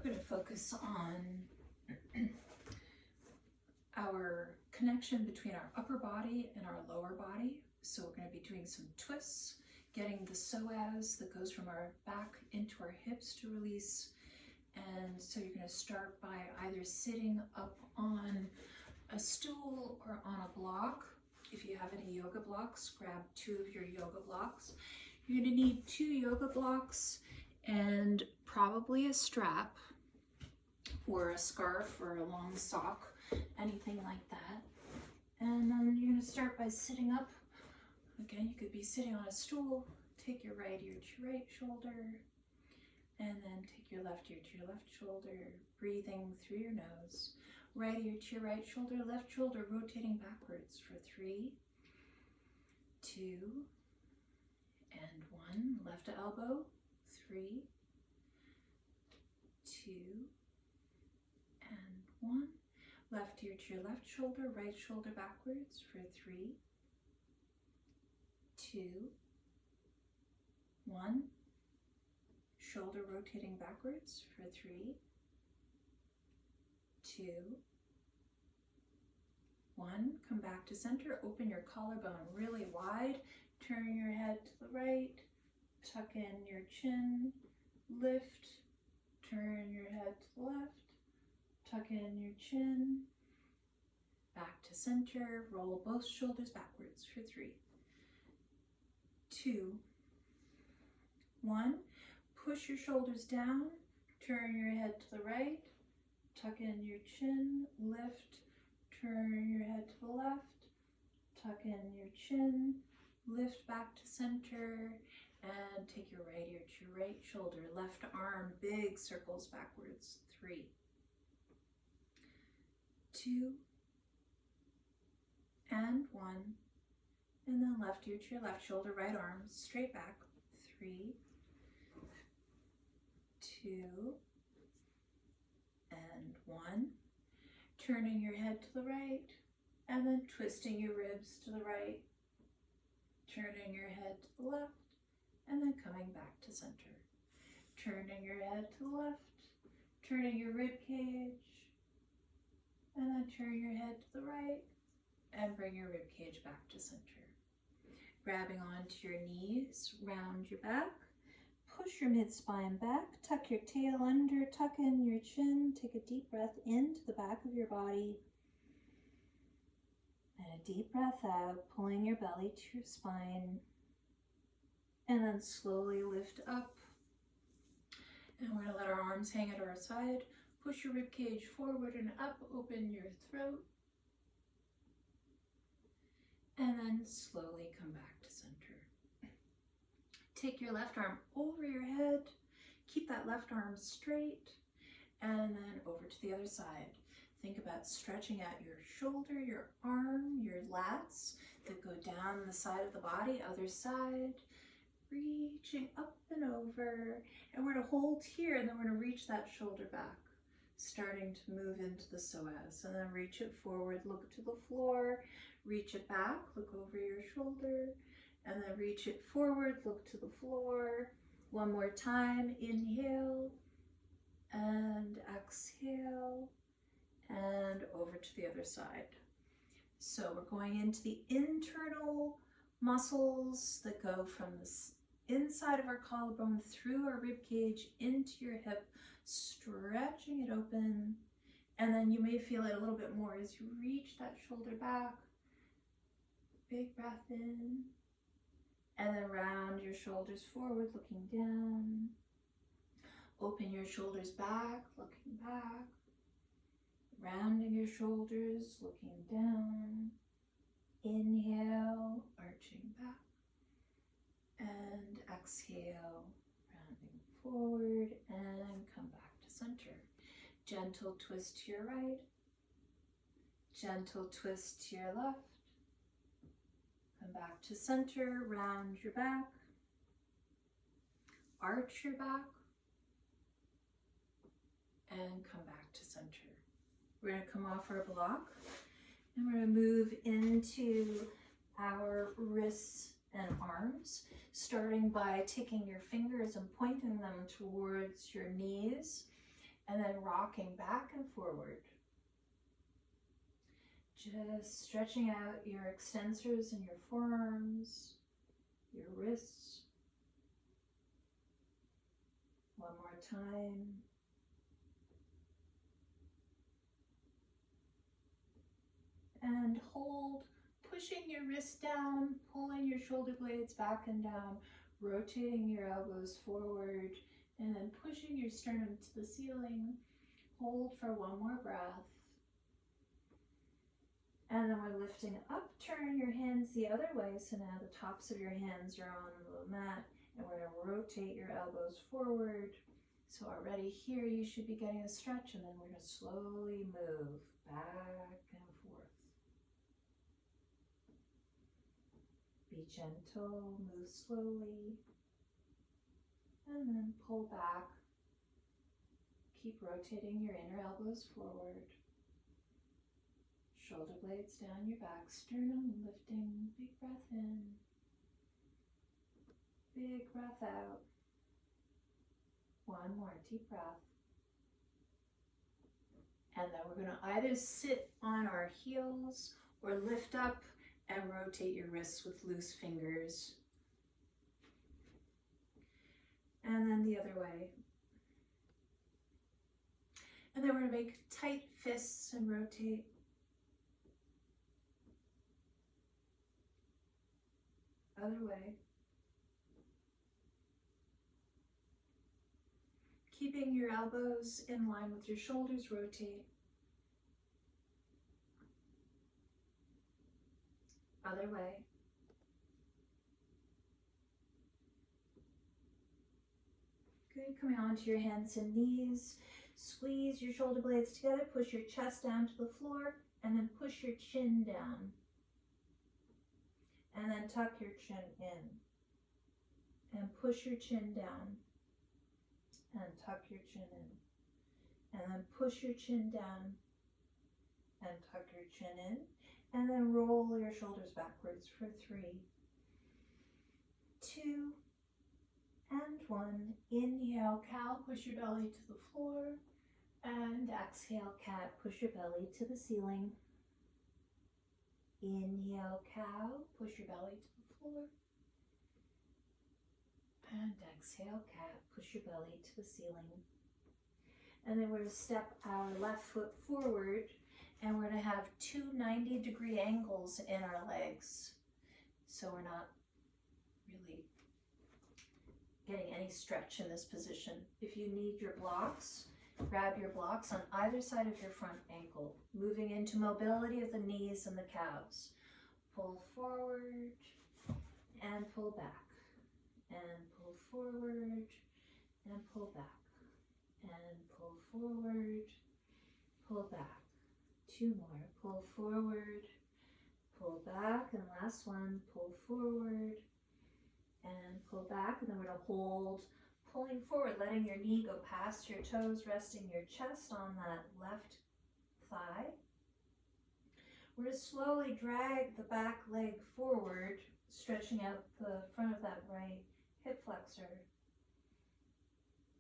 going to focus on our connection between our upper body and our lower body. So we're going to be doing some twists, getting the psoas that goes from our back into our hips to release. And so you're going to start by either sitting up on a stool or on a block. If you have any yoga blocks, grab 2 of your yoga blocks. You're going to need 2 yoga blocks and probably a strap or a scarf or a long sock, anything like that. And then you're going to start by sitting up. Again, you could be sitting on a stool. Take your right ear to your right shoulder, and then take your left ear to your left shoulder, breathing through your nose. Right ear to your right shoulder, left shoulder rotating backwards for 3, 2, and 1. Left elbow, 3, 2, and 1. Left ear to your left shoulder, right shoulder backwards for 3, 2, 1. Shoulder rotating backwards for 3, 2, 1. Come back to center. Open your collarbone really wide. Turn your head to the right. Tuck in your chin. Lift. Turn your head to the left. Tuck in your chin. Back to center. Roll both shoulders backwards for 3, 2, 1. Push your shoulders down. Turn your head to the right. Tuck in your chin. Lift. Turn your head to the left. Tuck in your chin. Lift back to center. And take your right ear to your right shoulder. Left arm, big circles backwards. 3, 2, and 1. And then left ear to your left shoulder, right arm, straight back. 3, 2, and 1. Turning your head to the right, and then twisting your ribs to the right. Turning your head to the left, and then coming back to center. Turning your head to the left, turning your rib cage, and then turn your head to the right, and bring your rib cage back to center. Grabbing onto your knees, round your back, push your mid-spine back, tuck your tail under, tuck in your chin, take a deep breath into the back of your body, and a deep breath out, pulling your belly to your spine, and then slowly lift up. And we're going to let our arms hang at our side, push your rib cage forward and up, open your throat, and then slowly come back to center. Take your left arm over your head, keep that left arm straight, and then over to the other side. Think about stretching out your shoulder, your arm, your lats that go down the side of the body, other side, reaching up and over. And we're going to hold here, and then we're going to reach that shoulder back, starting to move into the psoas. And then reach it forward, look to the floor, reach it back, look over your shoulder, and then reach it forward, look to the floor. One more time, inhale and exhale, and over to the other side. So we're going into the internal muscles that go from the inside of our collarbone through our rib cage into your hip, stretching it open. And then you may feel it a little bit more as you reach that shoulder back. Big breath in. And then round your shoulders forward, looking down. Open your shoulders back, looking back. Rounding your shoulders, looking down. Inhale, arching back. And exhale, rounding forward, and come back to center. Gentle twist to your right. Gentle twist to your left. Come back to center, round your back, arch your back, and come back to center. We're going to come off our block, and we're going to move into our wrists and arms, starting by taking your fingers and pointing them towards your knees and then rocking back and forward. Just stretching out your extensors and your forearms, your wrists. One more time. And hold, pushing your wrist down, pulling your shoulder blades back and down, rotating your elbows forward, and then pushing your sternum to the ceiling. Hold for one more breath. And then we're lifting up, turn your hands the other way. So now the tops of your hands are on the mat, and we're gonna rotate your elbows forward. So already here you should be getting a stretch, and then we're gonna slowly move back and forth. Be gentle, move slowly, and then pull back. Keep rotating your inner elbows forward. Shoulder blades down your back, sternum lifting, big breath in, big breath out. One more deep breath. And then we're going to either sit on our heels or lift up and rotate your wrists with loose fingers. And then the other way. And then we're going to make tight fists and rotate. Other way. Keeping your elbows in line with your shoulders, rotate. Other way. Good, coming onto your hands and knees. Squeeze your shoulder blades together, push your chest down to the floor, and then push your chin down. And then tuck your chin in. And push your chin down. And tuck your chin in. And then push your chin down. And tuck your chin in. And then roll your shoulders backwards for 3, 2, and 1. Inhale, cow, push your belly to the floor. And exhale, cat, push your belly to the ceiling. Inhale, cow, push your belly to the floor. And exhale, cat, push your belly to the ceiling. And then we're going to step our left foot forward, and we're going to have 2 90-degree angles in our legs. So we're not really getting any stretch in this position. If you need your blocks, grab your blocks on either side of your front ankle, moving into mobility of the knees and the calves. Pull forward and pull back, and pull forward and pull back, and pull forward, pull back. 2 more. Pull forward, pull back, and last one. Pull forward and pull back, and then we're going to hold, pulling forward, letting your knee go past your toes, resting your chest on that left thigh. We're going to slowly drag the back leg forward, stretching out the front of that right hip flexor.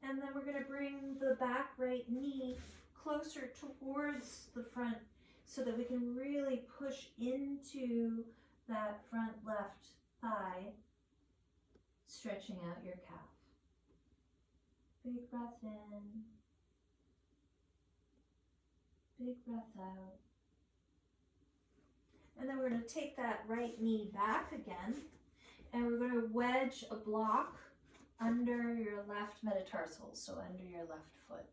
And then we're going to bring the back right knee closer towards the front so that we can really push into that front left thigh, stretching out your calf. Big breath in, big breath out. And then we're going to take that right knee back again, and we're going to wedge a block under your left metatarsal, so under your left foot.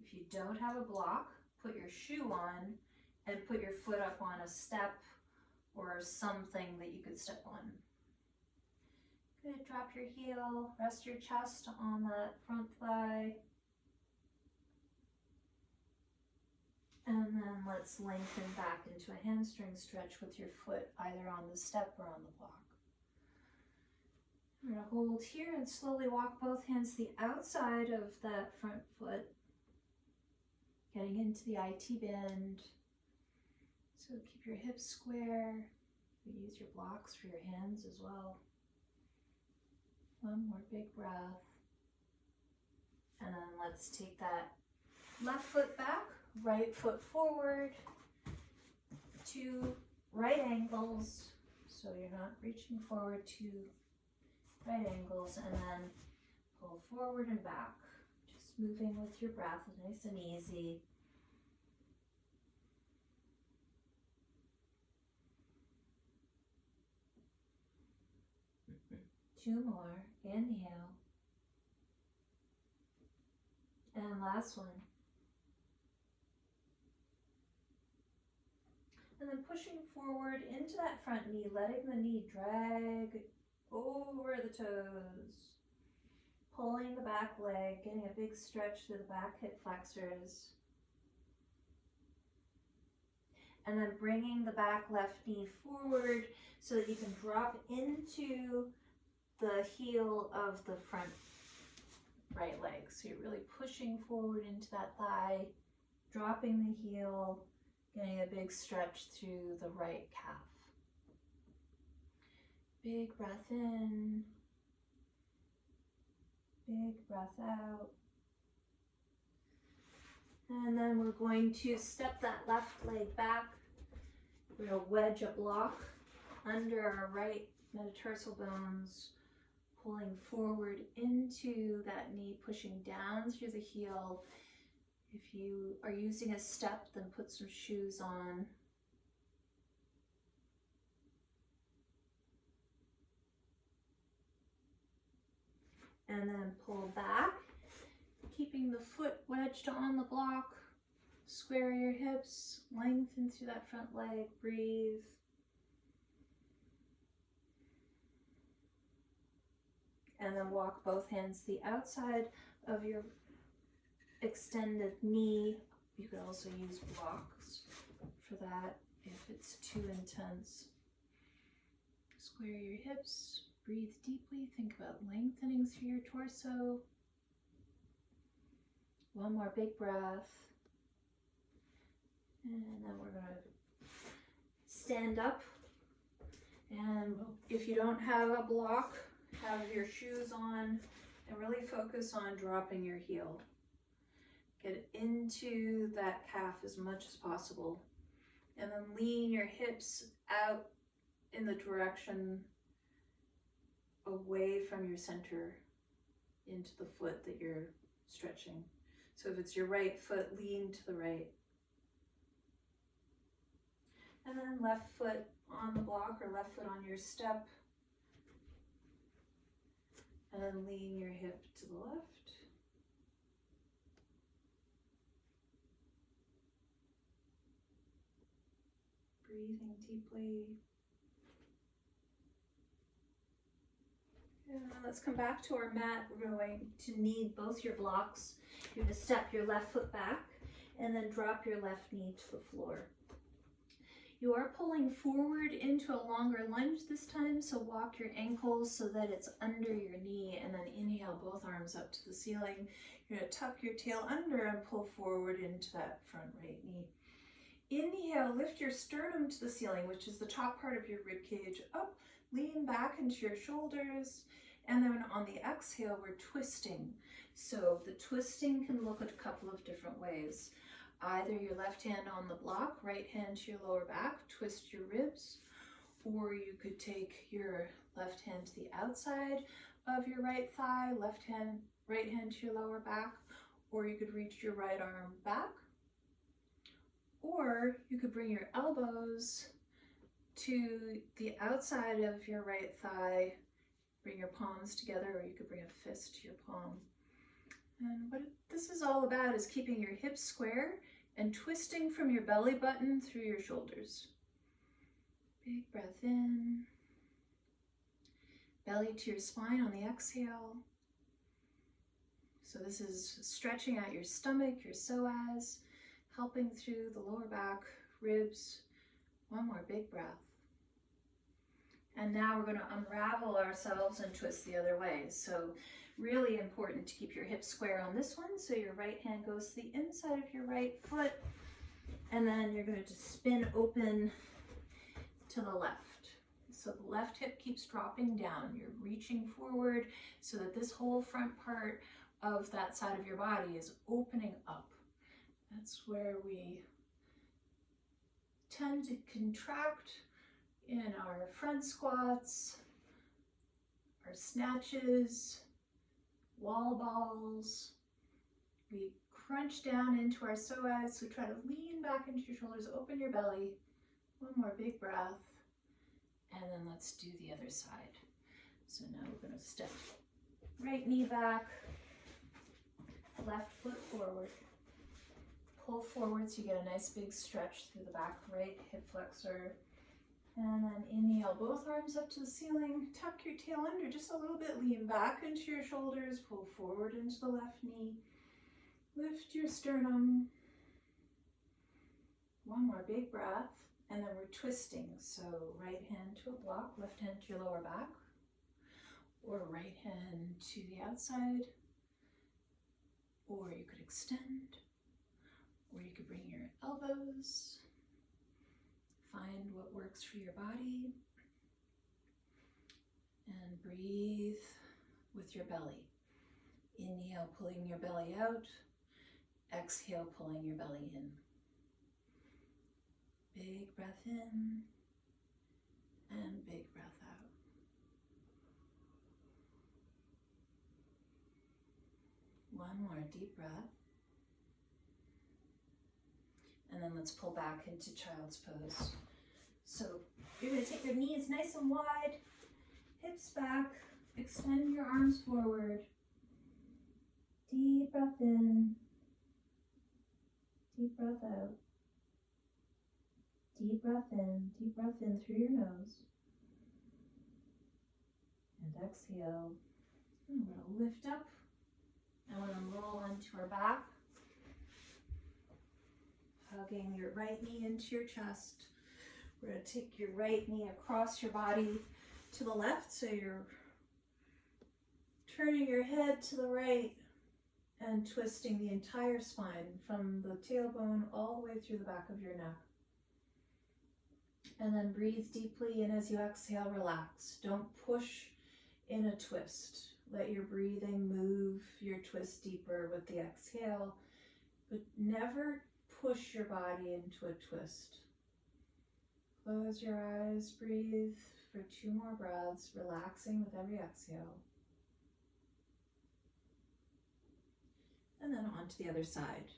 If you don't have a block, put your shoe on and put your foot up on a step or something that you could step on. Good, drop your heel, rest your chest on that front thigh. And then let's lengthen back into a hamstring stretch with your foot either on the step or on the block. We're going to hold here and slowly walk both hands to the outside of that front foot, getting into the IT bend. So keep your hips square. You can use your blocks for your hands as well. One more big breath. And then let's take that Left foot back, right foot forward, 2 right angles, so you're not reaching forward, 2 right angles, and then pull forward and back. Just moving with your breath, nice and easy. Two more. Inhale. And last one. And then pushing forward into that front knee, letting the knee drag over the toes. Pulling the back leg, getting a big stretch through the back hip flexors. And then bringing the back left knee forward so that you can drop into the heel of the front right leg. So you're really pushing forward into that thigh, dropping the heel, getting a big stretch through the right calf. Big breath in, big breath out. And then we're going to step that left leg back. We're going to wedge a block under our right metatarsal bones, pulling forward into that knee, pushing down through the heel. If you are using a step, then put some shoes on. And then pull back, keeping the foot wedged on the block. Square your hips, lengthen through that front leg, breathe. And then walk both hands to the outside of your extended knee. You could also use blocks for that if it's too intense. Square your hips, breathe deeply, think about lengthening through your torso. One more big breath. And then we're going to stand up. And if you don't have a block, have your shoes on and really focus on dropping your heel. Get into that calf as much as possible. And then lean your hips out in the direction away from your center into the foot that you're stretching. So if it's your right foot, lean to the right. And then left foot on the block or left foot on your step. And then lean your hip to the left. Breathing deeply. And let's come back to our mat. We're going to need both your blocks. You're going to step your left foot back and then drop your left knee to the floor. You are pulling forward into a longer lunge this time, so walk your ankles so that it's under your knee, and then inhale both arms up to the ceiling. You're going to tuck your tail under and pull forward into that front right knee. Inhale, lift your sternum to the ceiling, which is the top part of your rib cage, up, lean back into your shoulders, and then on the exhale, we're twisting. So the twisting can look at a couple of different ways. Either your left hand on the block, right hand to your lower back, twist your ribs, or you could take your left hand to the outside of your right thigh, right hand to your lower back, or you could reach your right arm back, or you could bring your elbows to the outside of your right thigh, bring your palms together, or you could bring a fist to your palm. And what this is all about is keeping your hips square and twisting from your belly button through your shoulders. Big breath in. Belly to your spine on the exhale. So this is stretching out your stomach, your psoas, helping through the lower back, ribs. One more big breath. And now we're going to unravel ourselves and twist the other way. So really important to keep your hips square on this one. So your right hand goes to the inside of your right foot. And then you're going to just spin open to the left. So the left hip keeps dropping down. You're reaching forward so that this whole front part of that side of your body is opening up. That's where we tend to contract in our front squats, our snatches, wall balls. We crunch down into our psoas, so try to lean back into your shoulders, open your belly. One more big breath, and then let's do the other side. So now we're going to step right knee back, left foot forward. Pull forward so you get a nice big stretch through the back right hip flexor. And then inhale, both arms up to the ceiling. Tuck your tail under just a little bit. Lean back into your shoulders. Pull forward into the left knee. Lift your sternum. One more big breath. And then we're twisting. So right hand to a block, left hand to your lower back. Or right hand to the outside. Or you could extend. Or you could bring your elbows. Find what works for your body. And breathe with your belly. Inhale, pulling your belly out. Exhale, pulling your belly in. Big breath in. And big breath out. One more deep breath. And then let's pull back into child's pose. So you're going to take your knees nice and wide, hips back, extend your arms forward. Deep breath in, deep breath out. Deep breath in through your nose. And exhale. And we're going to lift up. And we're going to roll onto our back. Hugging your right knee into your chest. We're going to take your right knee across your body to the left, so you're turning your head to the right and twisting the entire spine from the tailbone all the way through the back of your neck. And then breathe deeply, and as you exhale, relax. Don't push in a twist. Let your breathing move your twist deeper with the exhale, but never push your body into a twist. Close your eyes, breathe for 2 more breaths, relaxing with every exhale. And then on to the other side.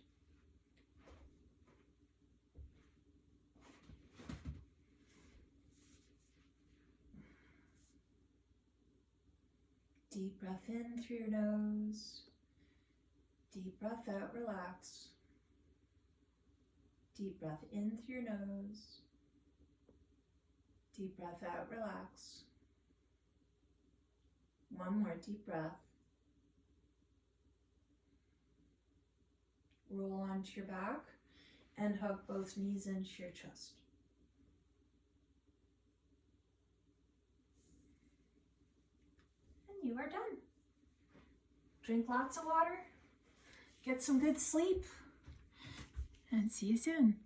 Deep breath in through your nose. Deep breath out, relax. Deep breath in through your nose. Deep breath out, relax. One more deep breath. Roll onto your back and hug both knees into your chest. And you are done. Drink lots of water, get some good sleep, and see you soon.